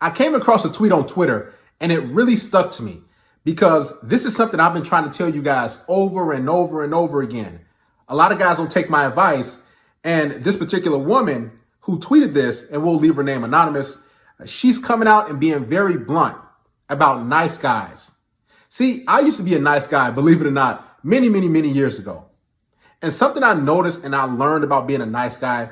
I came across a tweet on Twitter and it really stuck to me because this is something I've been trying to tell you guys over and over and over again. A lot of guys don't take my advice. And this particular woman who tweeted this, and we'll leave her name anonymous, she's coming out and being very blunt about nice guys. See, I used to be a nice guy, believe it or not, many, many, many years ago. And something I noticed and I learned about being a nice guy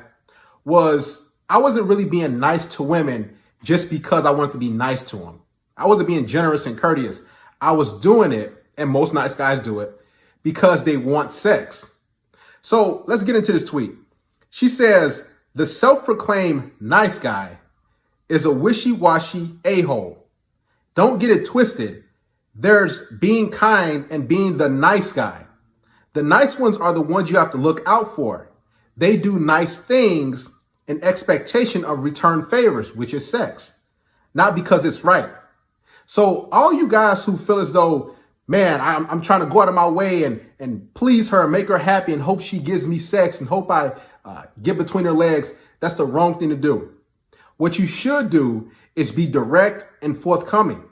was I wasn't really being nice to women just because I wanted to be nice to them. I wasn't being generous and courteous. I was doing it, and most nice guys do it, because they want sex. So let's get into this tweet. She says, the self-proclaimed nice guy is a wishy-washy a-hole. Don't get it twisted. There's being kind and being the nice guy. The nice ones are the ones you have to look out for. They do nice things in expectation of return favors, which is sex, not because it's right. So all you guys who feel as though, man, I'm trying to go out of my way and please her, make her happy and hope she gives me sex and hope I get between her legs, that's the wrong thing to do. What you should do is be direct and forthcoming,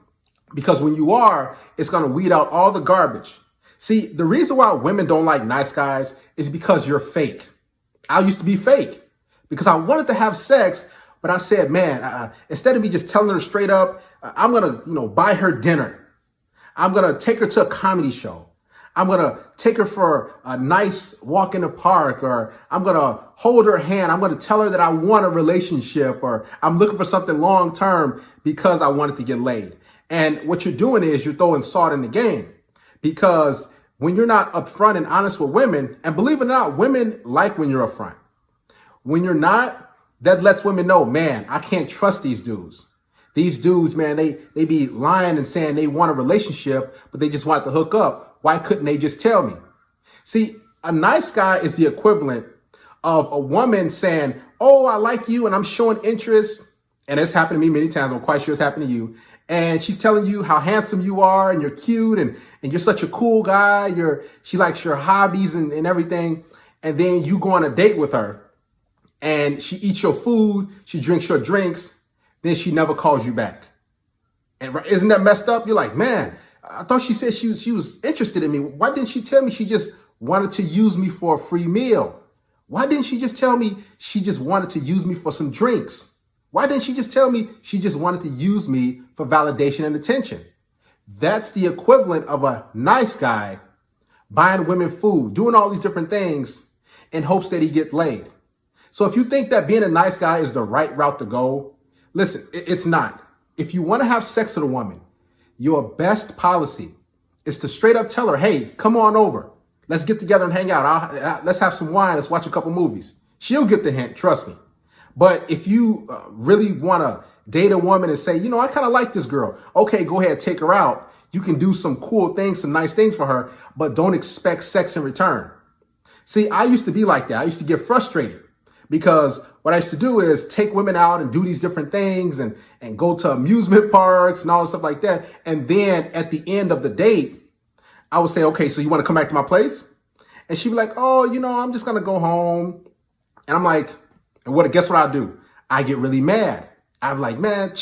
because when you are, it's going to weed out all the garbage. See, the reason why women don't like nice guys is because you're fake. I used to be fake because I wanted to have sex, but I said, man, instead of me just telling her straight up, I'm going to, buy her dinner. I'm going to take her to a comedy show. I'm going to take her for a nice walk in the park, or I'm going to hold her hand. I'm going to tell her that I want a relationship, or I'm looking for something long term because I wanted to get laid. And what you're doing is you're throwing salt in the game, because when you're not upfront and honest with women, and believe it or not, women like when you're upfront. When you're not, that lets women know, man, I can't trust these dudes. These dudes, man, they be lying and saying they want a relationship, but they just want to hook up. Why couldn't they just tell me? See, a nice guy is the equivalent of a woman saying, oh, I like you and I'm showing interest. And it's happened to me many times. I'm quite sure it's happened to you. And she's telling you how handsome you are and you're cute and you're such a cool guy. She likes your hobbies and everything. And then you go on a date with her and she eats your food. She drinks your drinks. Then she never calls you back. And isn't that messed up? You're like, man, I thought she said she was interested in me. Why didn't she tell me she just wanted to use me for a free meal? Why didn't she just tell me she just wanted to use me for some drinks? Why didn't she just tell me she just wanted to use me for validation and attention? That's the equivalent of a nice guy buying women food, doing all these different things in hopes that he gets laid. So if you think that being a nice guy is the right route to go, listen, it's not. If you want to have sex with a woman, your best policy is to straight up tell her, hey, come on over. Let's get together and hang out. Let's have some wine. Let's watch a couple movies. She'll get the hint. Trust me. But if you really want to date a woman and say, I kind of like this girl. Okay, go ahead, take her out. You can do some cool things, some nice things for her, but don't expect sex in return. See, I used to be like that. I used to get frustrated because what I used to do is take women out and do these different things and go to amusement parks and all this stuff like that. And then at the end of the date, I would say, okay, so you want to come back to my place? And she'd be like, oh, I'm just going to go home. And I'm like, and guess what I do? I get really mad. I'm like, man,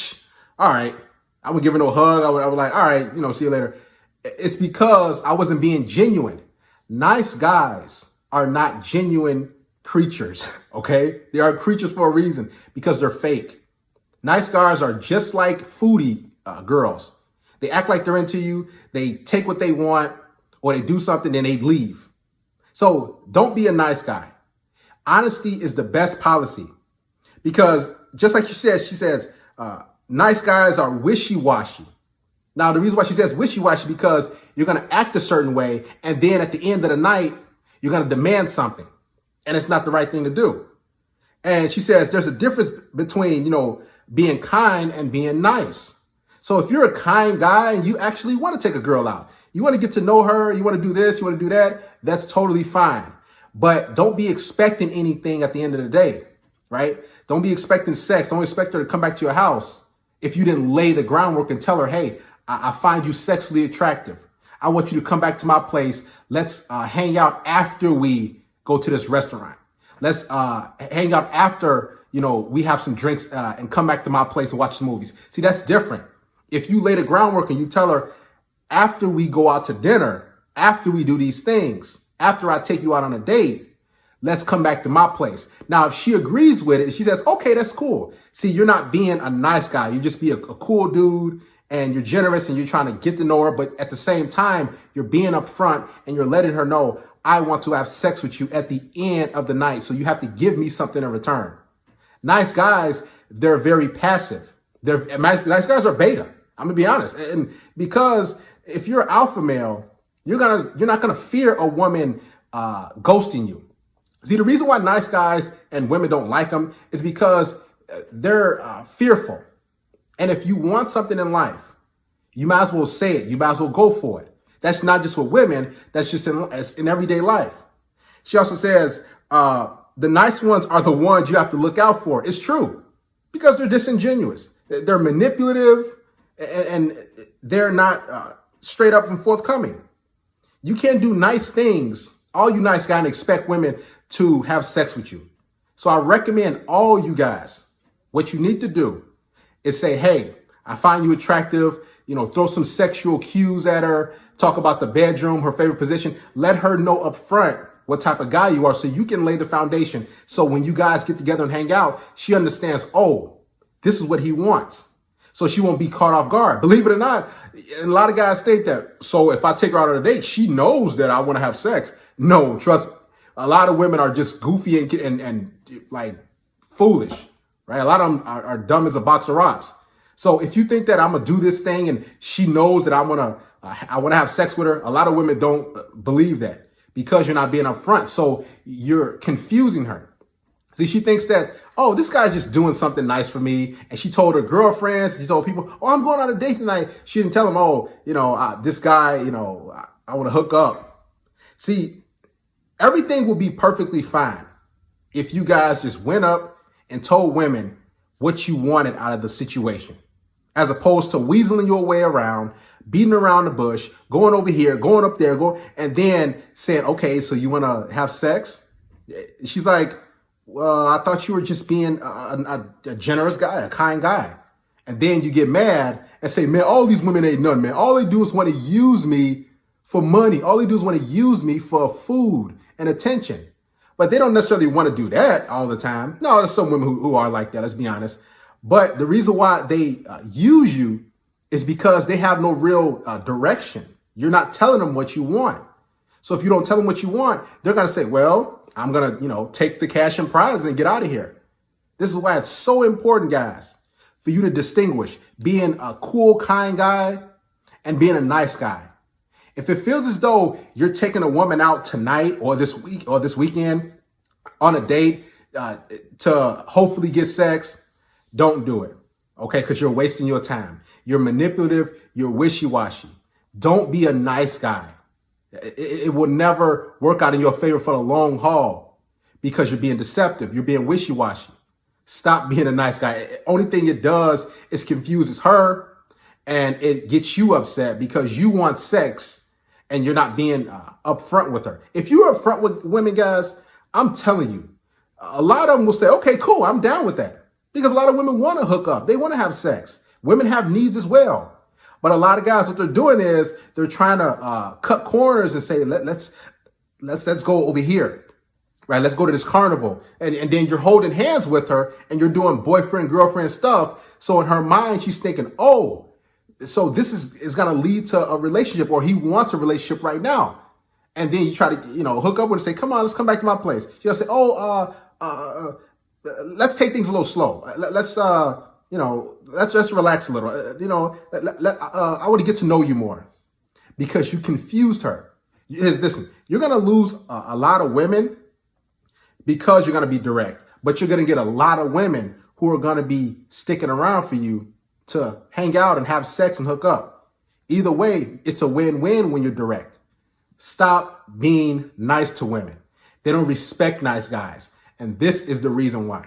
all right. I would give her no hug. I would like, all right, see you later. It's because I wasn't being genuine. Nice guys are not genuine creatures, okay? They are creatures for a reason because they're fake. Nice guys are just like foodie girls. They act like they're into you. They take what they want or they do something and they leave. So don't be a nice guy. Honesty is the best policy because just like she says, nice guys are wishy-washy. Now, the reason why she says wishy-washy because you're going to act a certain way and then at the end of the night, you're going to demand something and it's not the right thing to do. And she says there's a difference between, being kind and being nice. So if you're a kind guy and you actually want to take a girl out, you want to get to know her, you want to do this, you want to do that, that's totally fine. But don't be expecting anything at the end of the day, right? Don't be expecting sex. Don't expect her to come back to your house if you didn't lay the groundwork and tell her, hey, I find you sexually attractive. I want you to come back to my place. Let's hang out after we go to this restaurant. Let's hang out after, we have some drinks and come back to my place and watch the movies. See, that's different. If you lay the groundwork and you tell her, after we go out to dinner, after we do these things, after I take you out on a date, let's come back to my place. Now, if she agrees with it, she says, okay, that's cool. See, you're not being a nice guy. You just be a cool dude and you're generous and you're trying to get to know her. But at the same time, you're being upfront and you're letting her know, I want to have sex with you at the end of the night. So you have to give me something in return. Nice guys, they're very passive. Nice guys are beta. I'm gonna be honest. And because if you're an alpha male, you're not gonna fear a woman ghosting you. See, the reason why nice guys and women don't like them is because they're fearful. And if you want something in life, you might as well say it. You might as well go for it. That's not just with women. That's just in everyday life. She also says, the nice ones are the ones you have to look out for. It's true because they're disingenuous. They're manipulative and they're not straight up and forthcoming. You can't do nice things, all you nice guys, and expect women to have sex with you. So I recommend all you guys, what you need to do is say, hey, I find you attractive, throw some sexual cues at her, talk about the bedroom, her favorite position. Let her know up front what type of guy you are so you can lay the foundation. So when you guys get together and hang out, she understands, oh, this is what he wants. So she won't be caught off guard. Believe it or not, a lot of guys think that, so if I take her out on a date, she knows that I want to have sex. No, trust me. A lot of women are just goofy and like foolish, right? A lot of them are dumb as a box of rocks. So if you think that I'm gonna do this thing and she knows that I wanna have sex with her, a lot of women don't believe that because you're not being upfront. So you're confusing her. See, she thinks that, oh, this guy's just doing something nice for me. And she told her girlfriends, she told people, oh, I'm going on a date tonight. She didn't tell them, oh, this guy, I want to hook up. See, everything will be perfectly fine if you guys just went up and told women what you wanted out of the situation, as opposed to weaseling your way around, beating around the bush, going over here, going up there, and then saying, okay, so you want to have sex? She's like, well, I thought you were just being a generous guy, a kind guy. And then you get mad and say, man, all these women ain't none, man. All they do is want to use me for money. All they do is want to use me for food and attention. But they don't necessarily want to do that all the time. No, there's some women who are like that, let's be honest. But the reason why they use you is because they have no real direction. You're not telling them what you want. So if you don't tell them what you want, they're going to say, well, I'm going to, take the cash and prize and get out of here. This is why it's so important, guys, for you to distinguish being a cool, kind guy and being a nice guy. If it feels as though you're taking a woman out tonight or this week or this weekend on a date to hopefully get sex, don't do it. Okay, because you're wasting your time. You're manipulative. You're wishy-washy. Don't be a nice guy. It will never work out in your favor for the long haul because you're being deceptive. You're being wishy-washy. Stop being a nice guy. Only thing it does is confuses her and it gets you upset because you want sex and you're not being upfront with her. If you're upfront with women, guys, I'm telling you, a lot of them will say, okay, cool, I'm down with that. Because a lot of women want to hook up. They want to have sex. Women have needs as well. But a lot of guys, what they're doing is they're trying to cut corners and say, let's go over here, right? Let's go to this carnival. And then you're holding hands with her and you're doing boyfriend, girlfriend stuff. So in her mind, she's thinking, oh, so this is going to lead to a relationship, or he wants a relationship right now. And then you try to, hook up with her and say, come on, let's come back to my place. She'll say, oh, let's take things a little slow. Let's just relax a little. I want to get to know you more because you confused her. Listen, you're going to lose a lot of women because you're going to be direct, but you're going to get a lot of women who are going to be sticking around for you to hang out and have sex and hook up. Either way, it's a win-win when you're direct. Stop being nice to women. They don't respect nice guys. And this is the reason why.